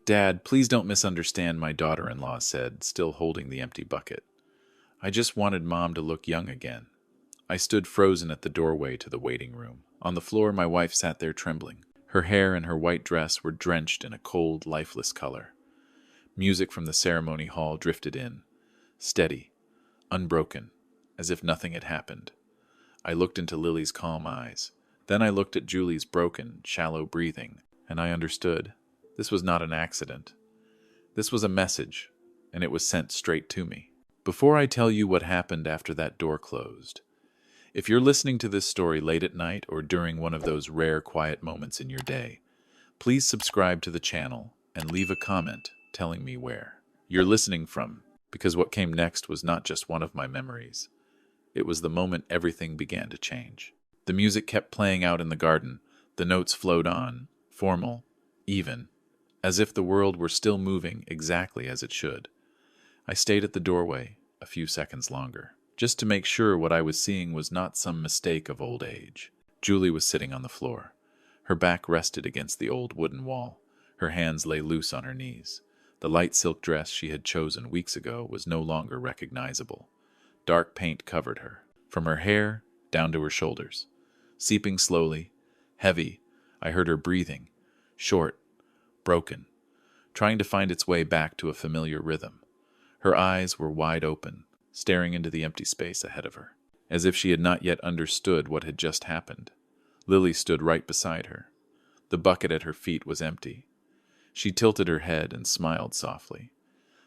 Dad, please don't misunderstand, my daughter-in-law said, still holding the empty bucket. I just wanted Mom to look young again. I stood frozen at the doorway to the waiting room. On the floor, my wife sat there trembling. Her hair and her white dress were drenched in a cold, lifeless color. Music from the ceremony hall drifted in, steady, unbroken, as if nothing had happened. I looked into Lily's calm eyes. Then I looked at Julie's broken, shallow breathing, and I understood. This was not an accident. This was a message, and it was sent straight to me. Before I tell you what happened after that door closed, if you're listening to this story late at night or during one of those rare quiet moments in your day, please subscribe to the channel and leave a comment telling me where you're listening from, because what came next was not just one of my memories. It was the moment everything began to change. The music kept playing out in the garden. The notes flowed on, formal, even, as if the world were still moving exactly as it should. I stayed at the doorway a few seconds longer, just to make sure what I was seeing was not some mistake of old age. Julie was sitting on the floor. Her back rested against the old wooden wall. Her hands lay loose on her knees. The light silk dress she had chosen weeks ago was no longer recognizable. Dark paint covered her, from her hair down to her shoulders. Seeping slowly, heavy, I heard her breathing, short, broken, trying to find its way back to a familiar rhythm. Her eyes were wide open, staring into the empty space ahead of her, as if she had not yet understood what had just happened. Lily stood right beside her. The bucket at her feet was empty. She tilted her head and smiled softly,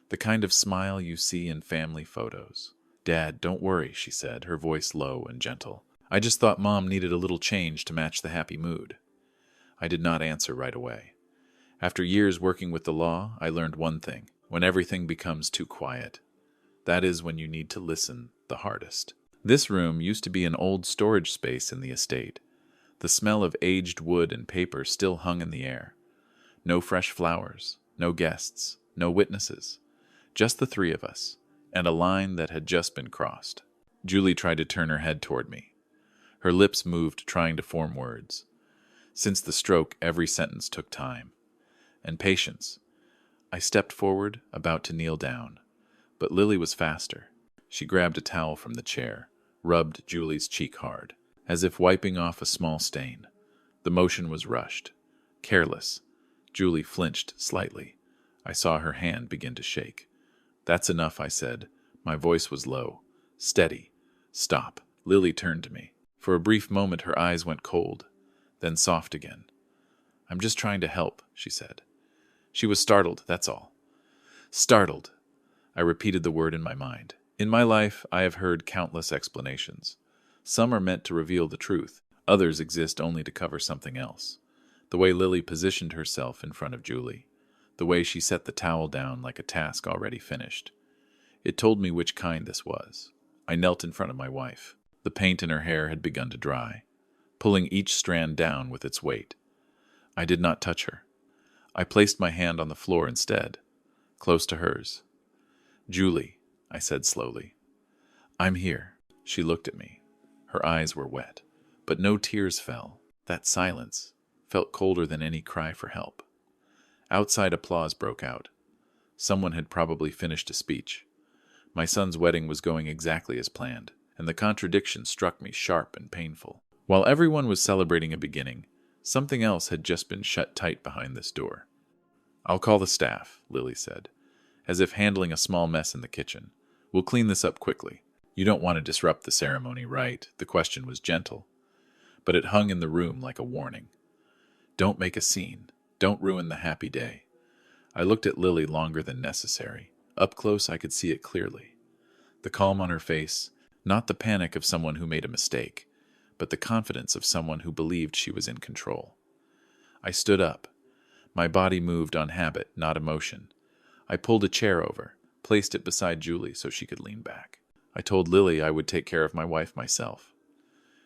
the kind of smile you see in family photos. "Dad, don't worry," she said, her voice low and gentle. "I just thought Mom needed a little change to match the happy mood." I did not answer right away. After years working with the law, I learned one thing. When everything becomes too quiet, that is when you need to listen the hardest. This room used to be an old storage space in the estate. The smell of aged wood and paper still hung in the air. No fresh flowers, no guests, no witnesses. Just the three of us, and a line that had just been crossed. Julie tried to turn her head toward me. Her lips moved, trying to form words. Since the stroke, every sentence took time. And patience. I stepped forward, about to kneel down. But Lily was faster. She grabbed a towel from the chair, rubbed Julie's cheek hard, as if wiping off a small stain. The motion was rushed, careless. Julie flinched slightly. I saw her hand begin to shake. "That's enough," I said. My voice was low, steady. "Stop." Lily turned to me. For a brief moment her eyes went cold, then soft again. "I'm just trying to help," she said. She was startled, that's all. Startled. I repeated the word in my mind. In my life, I have heard countless explanations. Some are meant to reveal the truth. Others exist only to cover something else. The way Lily positioned herself in front of Julie. The way she set the towel down like a task already finished. It told me which kind this was. I knelt in front of my wife. The paint in her hair had begun to dry, pulling each strand down with its weight. I did not touch her. I placed my hand on the floor instead, close to hers. "Julie," I said slowly. "I'm here." She looked at me. Her eyes were wet, but no tears fell. That silence felt colder than any cry for help. Outside, applause broke out. Someone had probably finished a speech. My son's wedding was going exactly as planned, and the contradiction struck me sharp and painful. While everyone was celebrating a beginning, something else had just been shut tight behind this door. "I'll call the staff," Lily said, as if handling a small mess in the kitchen. "We'll clean this up quickly. You don't want to disrupt the ceremony, right?" The question was gentle, but it hung in the room like a warning. "Don't make a scene. Don't ruin the happy day." I looked at Lily longer than necessary. Up close, I could see it clearly. The calm on her face, not the panic of someone who made a mistake, but the confidence of someone who believed she was in control. I stood up. My body moved on habit, not emotion. I pulled a chair over, placed it beside Julie so she could lean back. I told Lily I would take care of my wife myself.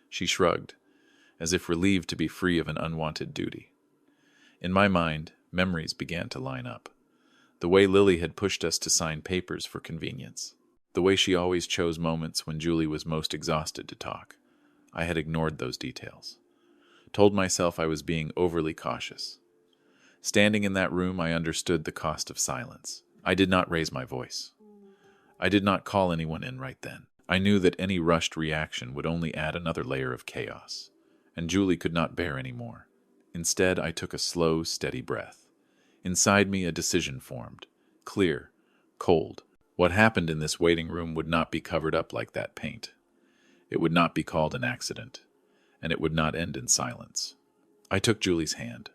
She shrugged, as if relieved to be free of an unwanted duty. In my mind, memories began to line up. The way Lily had pushed us to sign papers for convenience. The way she always chose moments when Julie was most exhausted to talk. I had ignored those details. Told myself I was being overly cautious. Standing in that room, I understood the cost of silence. I did not raise my voice. I did not call anyone in right then. I knew that any rushed reaction would only add another layer of chaos, and Julie could not bear any more. Instead, I took a slow, steady breath. Inside me, a decision formed. Clear, cold. What happened in this waiting room would not be covered up like that paint. It would not be called an accident, and it would not end in silence. I took Julie's hand,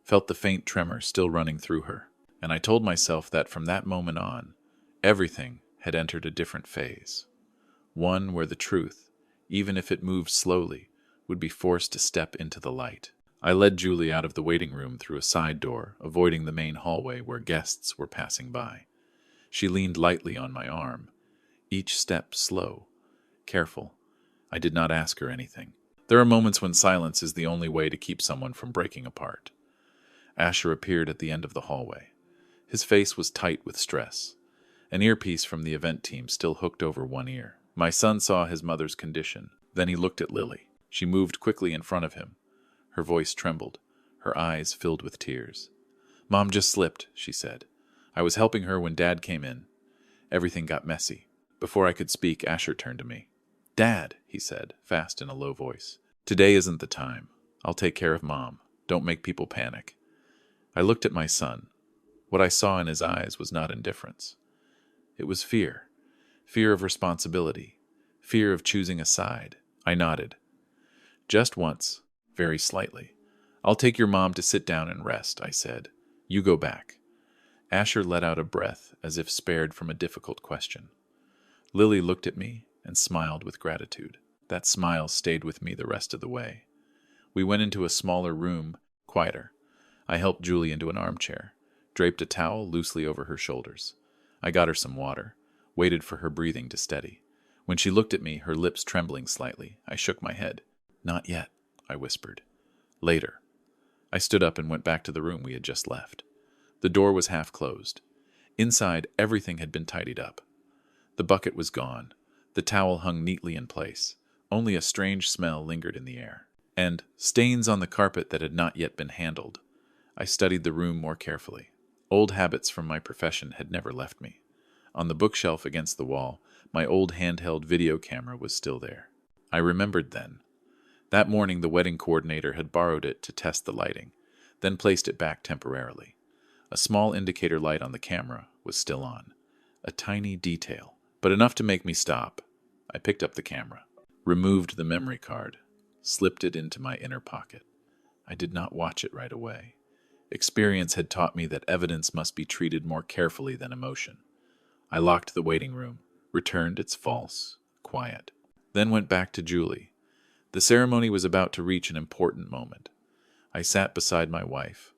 felt the faint tremor still running through her, and I told myself that from that moment on, everything had entered a different phase. One where the truth, even if it moved slowly, would be forced to step into the light. I led Julie out of the waiting room through a side door, avoiding the main hallway where guests were passing by. She leaned lightly on my arm, each step slow, careful. I did not ask her anything. There are moments when silence is the only way to keep someone from breaking apart. Asher appeared at the end of the hallway. His face was tight with stress, an earpiece from the event team still hooked over one ear. My son saw his mother's condition. Then he looked at Lily. She moved quickly in front of him. Her voice trembled, her eyes filled with tears. "Mom just slipped," she said. "I was helping her when Dad came in. Everything got messy." Before I could speak, Asher turned to me. "Dad," he said, fast in a low voice. "Today isn't the time. I'll take care of Mom. Don't make people panic." I looked at my son. What I saw in his eyes was not indifference. It was fear. Fear of responsibility. Fear of choosing a side. I nodded. "Just once, very slightly. I'll take your mom to sit down and rest," I said. "You go back." Asher let out a breath as if spared from a difficult question. Lily looked at me and smiled with gratitude. That smile stayed with me the rest of the way. We went into a smaller room, quieter. I helped Julie into an armchair, draped a towel loosely over her shoulders. I got her some water, waited for her breathing to steady. When she looked at me, her lips trembling slightly, I shook my head. "Not yet," I whispered. "Later." I stood up and went back to the room we had just left. The door was half closed. Inside, everything had been tidied up. The bucket was gone. The towel hung neatly in place. Only a strange smell lingered in the air. And stains on the carpet that had not yet been handled. I studied the room more carefully. Old habits from my profession had never left me. On the bookshelf against the wall, my old handheld video camera was still there. I remembered then. That morning the wedding coordinator had borrowed it to test the lighting, then placed it back temporarily. A small indicator light on the camera was still on. A tiny detail, but enough to make me stop. I picked up the camera, removed the memory card, slipped it into my inner pocket. I did not watch it right away. Experience had taught me that evidence must be treated more carefully than emotion. I locked the waiting room, returned its false, quiet, then went back to Julie. The ceremony was about to reach an important moment. I sat beside my wife,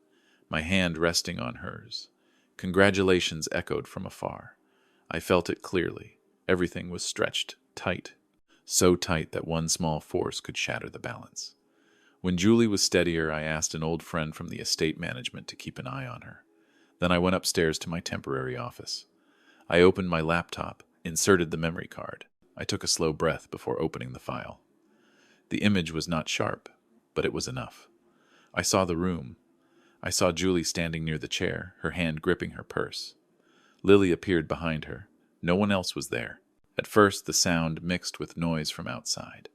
my hand resting on hers. Congratulations echoed from afar. I felt it clearly. Everything was stretched, tight, so tight that one small force could shatter the balance. When Julie was steadier, I asked an old friend from the estate management to keep an eye on her. Then I went upstairs to my temporary office. I opened my laptop, inserted the memory card. I took a slow breath before opening the file. The image was not sharp, but it was enough. I saw the room. I saw Julie standing near the chair, her hand gripping her purse. Lily appeared behind her. No one else was there. At first, the sound mixed with noise from outside.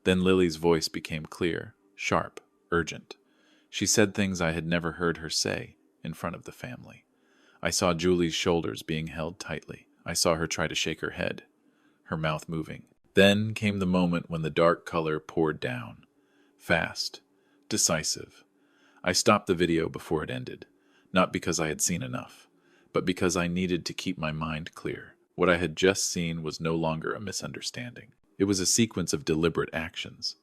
Then Lily's voice became clear, sharp, urgent. She said things I had never heard her say in front of the family. I saw Julie's shoulders being held tightly. I saw her try to shake her head, her mouth moving. Then came the moment when the dark color poured down. Fast, decisive. I stopped the video before it ended, not because I had seen enough, but because I needed to keep my mind clear. What I had just seen was no longer a misunderstanding. It was a sequence of deliberate actions.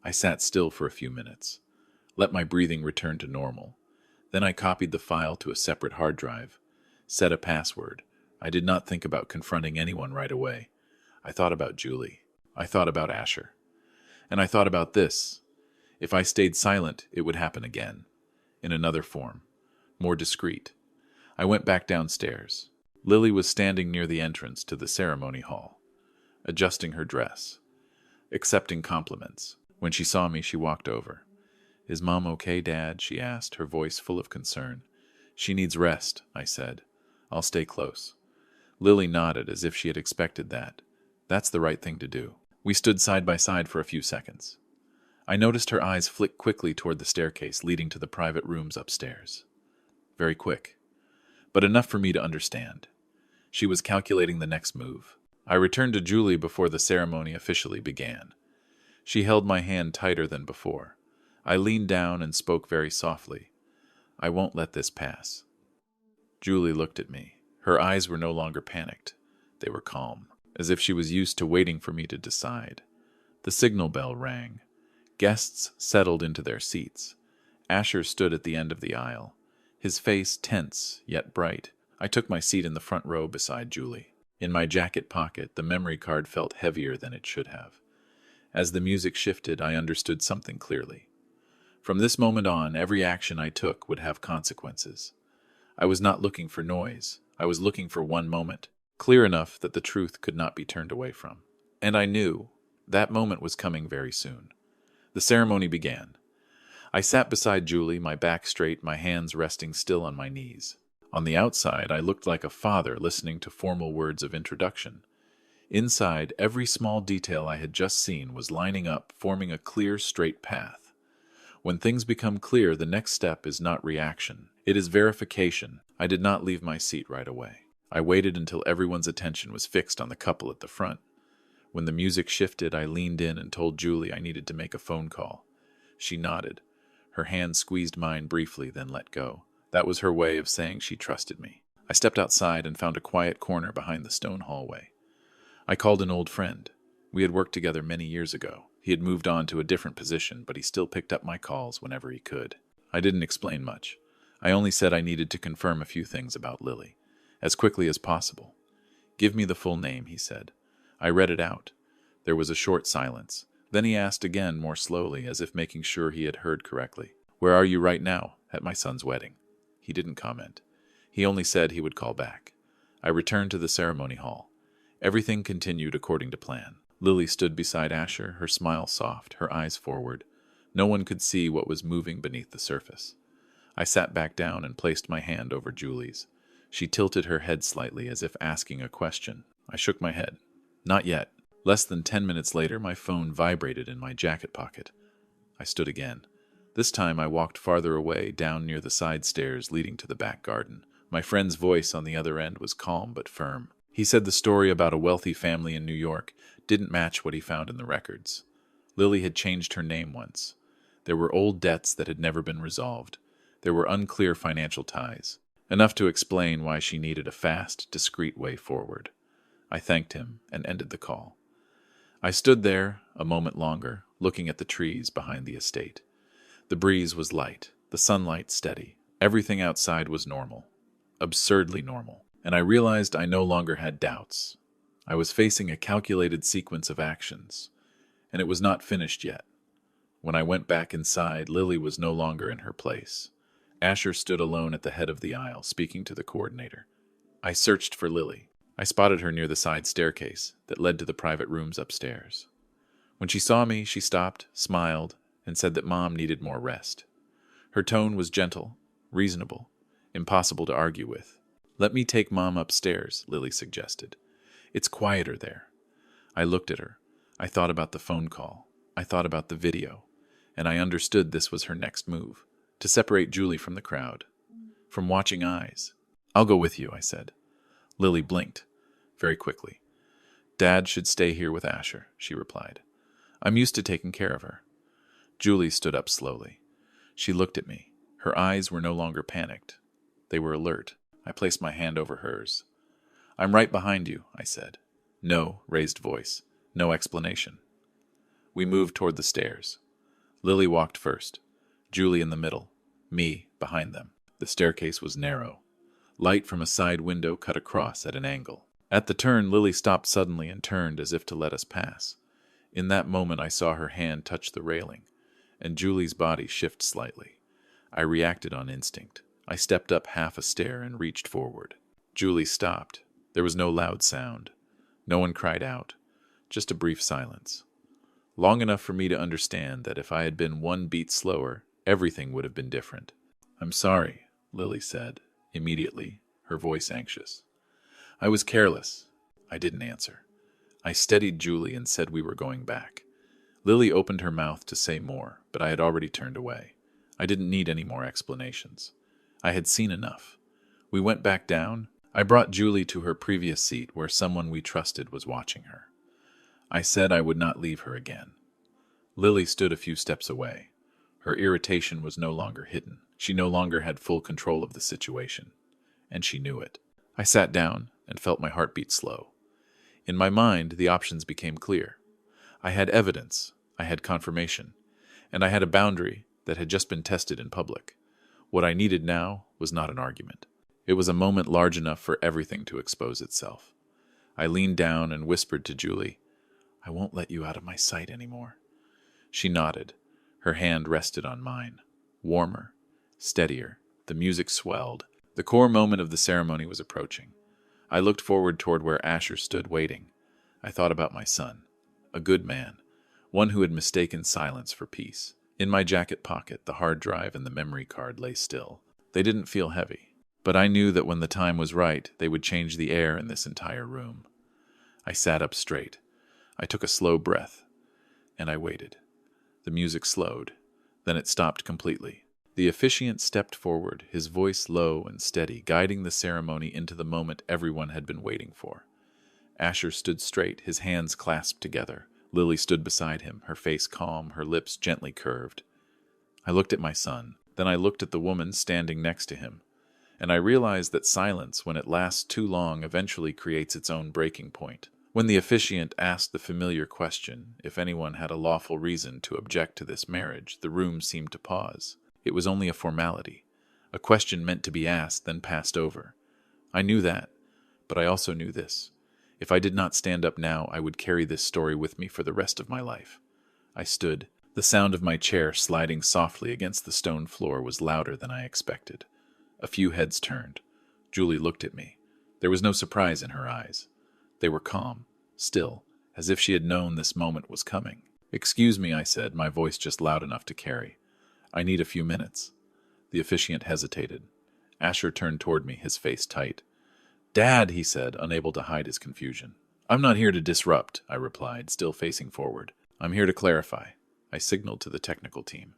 I sat still for a few minutes, let my breathing return to normal. Then I copied the file to a separate hard drive, set a password. I did not think about confronting anyone right away. I thought about Julie. I thought about Asher. And I thought about this. If I stayed silent, it would happen again, in another form, more discreet. I went back downstairs. Lily was standing near the entrance to the ceremony hall, adjusting her dress, accepting compliments. When she saw me, she walked over. "Is Mom okay, Dad?" she asked, her voice full of concern. "She needs rest," I said. "I'll stay close." Lily nodded as if she had expected that. That's the right thing to do. We stood side by side for a few seconds. I noticed her eyes flick quickly toward the staircase leading to the private rooms upstairs. Very quick, but enough for me to understand. She was calculating the next move. I returned to Julie before the ceremony officially began. She held my hand tighter than before. I leaned down and spoke very softly. "I won't let this pass." Julie looked at me. Her eyes were no longer panicked. They were calm, as if she was used to waiting for me to decide. The signal bell rang. Guests settled into their seats. Asher stood at the end of the aisle, his face tense yet bright. I took my seat in the front row beside Julie. In my jacket pocket, the memory card felt heavier than it should have. As the music shifted, I understood something clearly. From this moment on, every action I took would have consequences. I was not looking for noise. I was looking for one moment, clear enough that the truth could not be turned away from. And I knew that moment was coming very soon. The ceremony began. I sat beside Julie, my back straight, my hands resting still on my knees. On the outside, I looked like a father listening to formal words of introduction. Inside, every small detail I had just seen was lining up, forming a clear, straight path. When things become clear, the next step is not reaction. It is verification. I did not leave my seat right away. I waited until everyone's attention was fixed on the couple at the front. When the music shifted, I leaned in and told Julie I needed to make a phone call. She nodded. Her hand squeezed mine briefly, then let go. That was her way of saying she trusted me. I stepped outside and found a quiet corner behind the stone hallway. I called an old friend. We had worked together many years ago. He had moved on to a different position, but he still picked up my calls whenever he could. I didn't explain much. I only said I needed to confirm a few things about Lily, as quickly as possible. "Give me the full name," he said. I read it out. There was a short silence. Then he asked again, more slowly, as if making sure he had heard correctly. "Where are you right now?" "At my son's wedding." He didn't comment. He only said he would call back. I returned to the ceremony hall. Everything continued according to plan. Lily stood beside Asher, her smile soft, her eyes forward. No one could see what was moving beneath the surface. I sat back down and placed my hand over Julie's. She tilted her head slightly, as if asking a question. I shook my head. "Not yet." Less than 10 minutes later, my phone vibrated in my jacket pocket. I stood again. This time I walked farther away, down near the side stairs leading to the back garden. My friend's voice on the other end was calm but firm. He said the story about a wealthy family in New York didn't match what he found in the records. Lily had changed her name once. There were old debts that had never been resolved. There were unclear financial ties, enough to explain why she needed a fast, discreet way forward. I thanked him and ended the call. I stood there a moment longer, looking at the trees behind the estate. The breeze was light, the sunlight steady. Everything outside was normal, absurdly normal, and I realized I no longer had doubts. I was facing a calculated sequence of actions, and it was not finished yet. When I went back inside, Lily was no longer in her place. Asher stood alone at the head of the aisle, speaking to the coordinator. I searched for Lily. I spotted her near the side staircase that led to the private rooms upstairs. When she saw me, she stopped, smiled, and said that Mom needed more rest. Her tone was gentle, reasonable, impossible to argue with. "Let me take Mom upstairs," Lily suggested. "It's quieter there." I looked at her. I thought about the phone call. I thought about the video. And I understood this was her next move, to separate Julie from the crowd, from watching eyes. "I'll go with you," I said. Lily blinked, very quickly. "Dad should stay here with Asher," she replied. "I'm used to taking care of her." Julie stood up slowly. She looked at me. Her eyes were no longer panicked. They were alert. I placed my hand over hers. "I'm right behind you," I said. No raised voice. No explanation. We moved toward the stairs. Lily walked first. Julie in the middle. Me behind them. The staircase was narrow. Light from a side window cut across at an angle. At the turn, Lily stopped suddenly and turned as if to let us pass. In that moment, I saw her hand touch the railing, and Julie's body shift slightly. I reacted on instinct. I stepped up half a stair and reached forward. Julie stopped. There was no loud sound. No one cried out. Just a brief silence. Long enough for me to understand that if I had been one beat slower, everything would have been different. "I'm sorry," Lily said, immediately, her voice anxious. "I was careless." I didn't answer. I steadied Julie and said we were going back. Lily opened her mouth to say more, but I had already turned away. I didn't need any more explanations. I had seen enough. We went back down. I brought Julie to her previous seat where someone we trusted was watching her. I said I would not leave her again. Lily stood a few steps away. Her irritation was no longer hidden. She no longer had full control of the situation, and she knew it. I sat down and felt my heartbeat slow. In my mind, the options became clear. I had evidence, I had confirmation, and I had a boundary that had just been tested in public. What I needed now was not an argument. It was a moment large enough for everything to expose itself. I leaned down and whispered to Julie, "I won't let you out of my sight anymore." She nodded. Her hand rested on mine. Warmer, steadier. The music swelled. The core moment of the ceremony was approaching. I looked forward toward where Asher stood waiting. I thought about my son. A good man. One who had mistaken silence for peace. In my jacket pocket, the hard drive and the memory card lay still. They didn't feel heavy, but I knew that when the time was right, they would change the air in this entire room. I sat up straight. I took a slow breath, and I waited. The music slowed. Then it stopped completely. The officiant stepped forward, his voice low and steady, guiding the ceremony into the moment everyone had been waiting for. Asher stood straight, his hands clasped together. Lily stood beside him, her face calm, her lips gently curved. I looked at my son. Then I looked at the woman standing next to him. And I realized that silence, when it lasts too long, eventually creates its own breaking point. When the officiant asked the familiar question, if anyone had a lawful reason to object to this marriage, the room seemed to pause. It was only a formality, a question meant to be asked, then passed over. I knew that, but I also knew this. If I did not stand up now, I would carry this story with me for the rest of my life. I stood. The sound of my chair sliding softly against the stone floor was louder than I expected. A few heads turned. Julie looked at me. There was no surprise in her eyes. They were calm, still, as if she had known this moment was coming. "Excuse me," I said, my voice just loud enough to carry. "I need a few minutes." The officiant hesitated. Asher turned toward me, his face tight. "Dad," he said, unable to hide his confusion. "I'm not here to disrupt," I replied, still facing forward. "I'm here to clarify." I signaled to the technical team.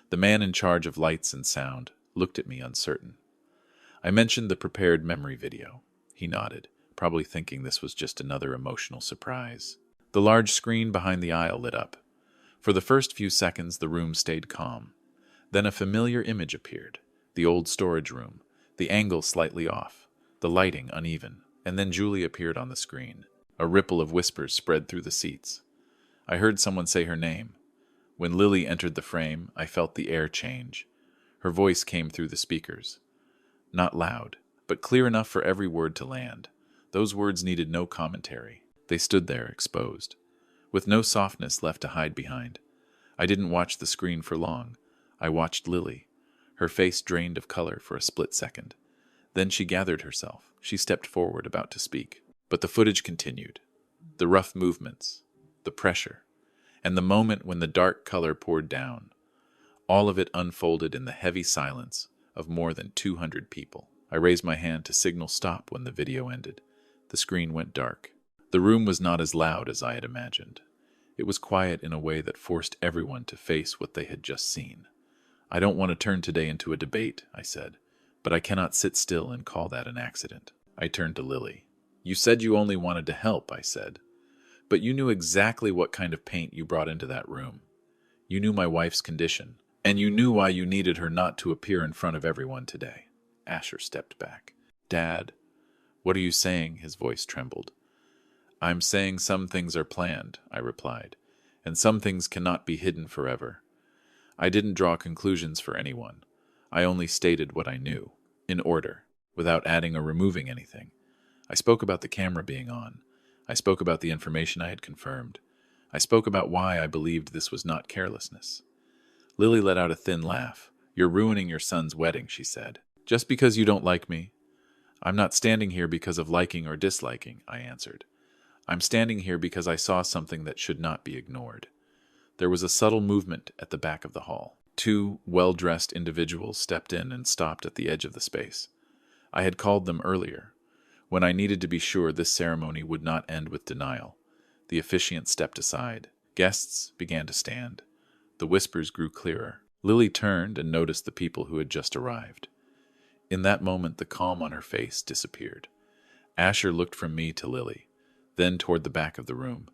The man in charge of lights and sound looked at me uncertain. I mentioned the prepared memory video. He nodded, probably thinking this was just another emotional surprise. The large screen behind the aisle lit up. For the first few seconds, the room stayed calm. Then a familiar image appeared. The old storage room, the angle slightly off, the lighting uneven, and then Julie appeared on the screen. A ripple of whispers spread through the seats. I heard someone say her name. When Lily entered the frame, I felt the air change. Her voice came through the speakers. Not loud, but clear enough for every word to land. Those words needed no commentary. They stood there, exposed, with no softness left to hide behind. I didn't watch the screen for long. I watched Lily. Her face drained of color for a split second. Then she gathered herself. She stepped forward, about to speak. But the footage continued. The rough movements, the pressure, and the moment when the dark color poured down. All of it unfolded in the heavy silence of more than 200 people. I raised my hand to signal stop when the video ended. The screen went dark. The room was not as loud as I had imagined. It was quiet in a way that forced everyone to face what they had just seen. "I don't want to turn today into a debate," I said, "but I cannot sit still and call that an accident." I turned to Lily. "You said you only wanted to help," I said, "but you knew exactly what kind of paint you brought into that room. You knew my wife's condition, and you knew why you needed her not to appear in front of everyone today." Asher stepped back. "Dad, what are you saying?" His voice trembled. "I'm saying some things are planned," I replied, "and some things cannot be hidden forever. I didn't draw conclusions for anyone. I only stated what I knew, in order, without adding or removing anything. I spoke about the camera being on. I spoke about the information I had confirmed. I spoke about why I believed this was not carelessness." Lily let out a thin laugh. "You're ruining your son's wedding," she said. "Just because you don't like me?" "I'm not standing here because of liking or disliking," I answered. "I'm standing here because I saw something that should not be ignored." There was a subtle movement at the back of the hall. Two well-dressed individuals stepped in and stopped at the edge of the space. I had called them earlier, when I needed to be sure this ceremony would not end with denial. The officiant stepped aside. Guests began to stand. The whispers grew clearer. Lily turned and noticed the people who had just arrived. In that moment, the calm on her face disappeared. Asher looked from me to Lily, then toward the back of the room.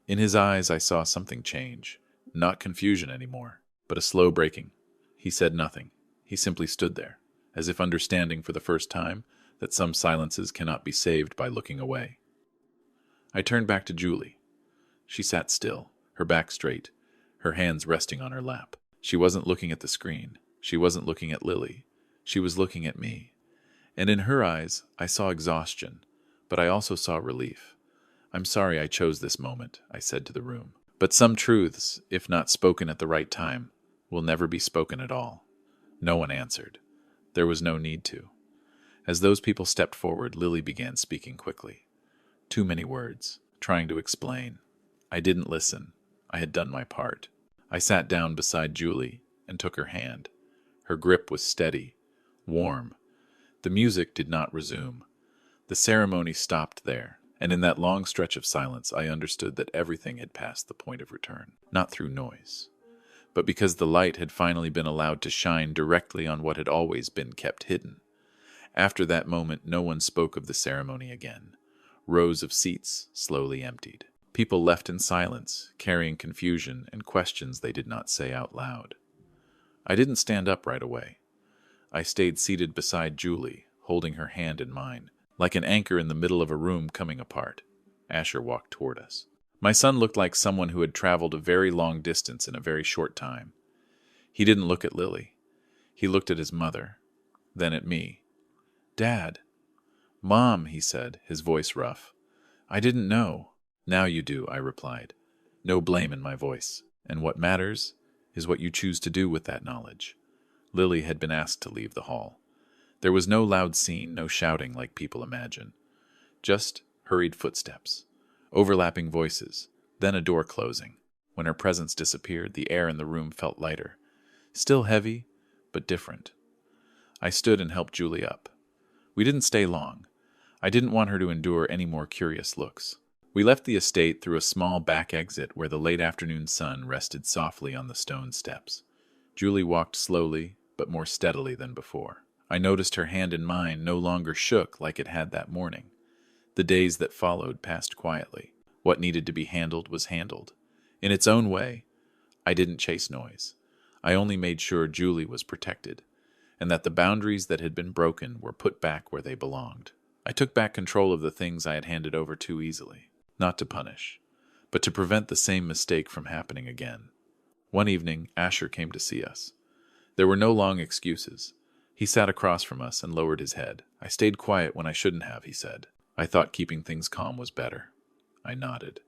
In his eyes, I saw something change. Not confusion anymore, but a slow breaking. He said nothing. He simply stood there, as if understanding for the first time that some silences cannot be saved by looking away. I turned back to Julie. She sat still, her back straight, her hands resting on her lap. She wasn't looking at the screen. She wasn't looking at Lily. She was looking at me. And in her eyes, I saw exhaustion, but I also saw relief. "I'm sorry I chose this moment," I said to the room. "But some truths, if not spoken at the right time, will never be spoken at all." No one answered. There was no need to. As those people stepped forward, Lily began speaking quickly. Too many words, trying to explain. I didn't listen. I had done my part. I sat down beside Julie and took her hand. Her grip was steady, warm. The music did not resume. The ceremony stopped there, and in that long stretch of silence I understood that everything had passed the point of return, not through noise, but because the light had finally been allowed to shine directly on what had always been kept hidden. After that moment, no one spoke of the ceremony again. Rows of seats slowly emptied. People left in silence, carrying confusion and questions they did not say out loud. I didn't stand up right away. I stayed seated beside Julie, holding her hand in mine, like an anchor in the middle of a room coming apart. Asher walked toward us. My son looked like someone who had traveled a very long distance in a very short time. He didn't look at Lily. He looked at his mother, then at me. "Dad." "Mom," he said, his voice rough. "I didn't know." "Now you do," I replied. No blame in my voice. "And what matters is what you choose to do with that knowledge." Lily had been asked to leave the hall. There was no loud scene, no shouting like people imagine. Just hurried footsteps, overlapping voices, then a door closing. When her presence disappeared, the air in the room felt lighter. Still heavy, but different. I stood and helped Julie up. We didn't stay long. I didn't want her to endure any more curious looks. We left the estate through a small back exit where the late afternoon sun rested softly on the stone steps. Julie walked slowly, but more steadily than before. I noticed her hand in mine no longer shook like it had that morning. The days that followed passed quietly. What needed to be handled was handled. In its own way, I didn't chase noise. I only made sure Julie was protected, and that the boundaries that had been broken were put back where they belonged. I took back control of the things I had handed over too easily, not to punish, but to prevent the same mistake from happening again. One evening, Asher came to see us. There were no long excuses. He sat across from us and lowered his head. "I stayed quiet when I shouldn't have," he said. "I thought keeping things calm was better." I nodded.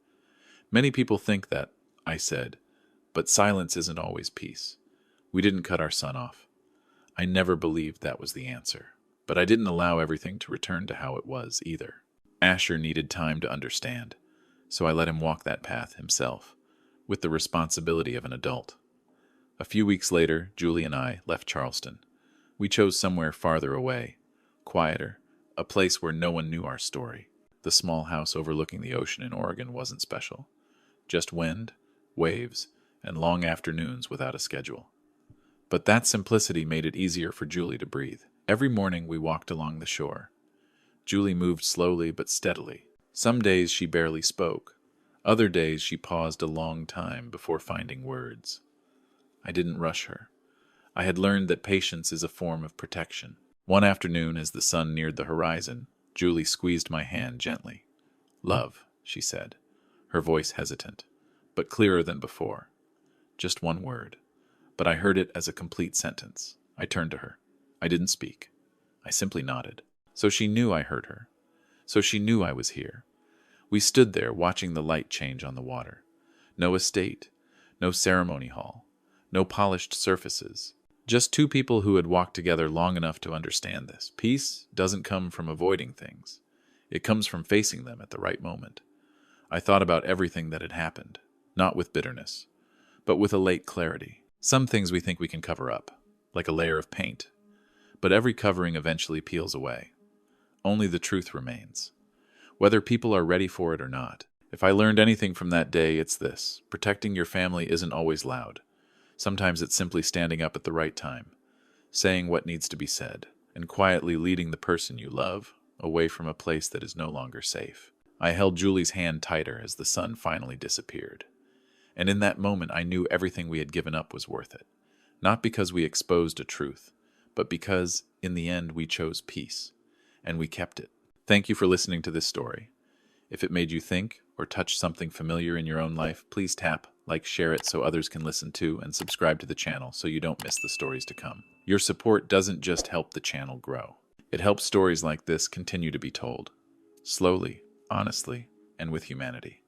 "Many people think that," I said, "but silence isn't always peace. We didn't cut our son off. I never believed that was the answer, but I didn't allow everything to return to how it was either." Asher needed time to understand, so I let him walk that path himself, with the responsibility of an adult. A few weeks later, Julie and I left Charleston. We chose somewhere farther away, quieter, a place where no one knew our story. The small house overlooking the ocean in Oregon wasn't special. Just wind, waves, and long afternoons without a schedule. But that simplicity made it easier for Julie to breathe. Every morning we walked along the shore. Julie moved slowly but steadily. Some days she barely spoke. Other days she paused a long time before finding words. I didn't rush her. I had learned that patience is a form of protection. One afternoon, as the sun neared the horizon, Julie squeezed my hand gently. "Love," she said, her voice hesitant, but clearer than before. Just one word, but I heard it as a complete sentence. I turned to her. I didn't speak. I simply nodded. So she knew I heard her. So she knew I was here. We stood there watching the light change on the water. No estate, no ceremony hall, no polished surfaces. Just two people who had walked together long enough to understand this. Peace doesn't come from avoiding things. It comes from facing them at the right moment. I thought about everything that had happened, not with bitterness, but with a late clarity. Some things we think we can cover up, like a layer of paint, but every covering eventually peels away. Only the truth remains, whether people are ready for it or not. If I learned anything from that day, it's this: protecting your family isn't always loud. Sometimes it's simply standing up at the right time, saying what needs to be said, and quietly leading the person you love away from a place that is no longer safe. I held Julie's hand tighter as the sun finally disappeared. And in that moment, I knew everything we had given up was worth it. Not because we exposed a truth, but because, in the end, we chose peace. And we kept it. Thank you for listening to this story. If it made you think or touched something familiar in your own life, please tap, like, share it so others can listen too, and subscribe to the channel so you don't miss the stories to come. Your support doesn't just help the channel grow. It helps stories like this continue to be told. Slowly, honestly, and with humanity.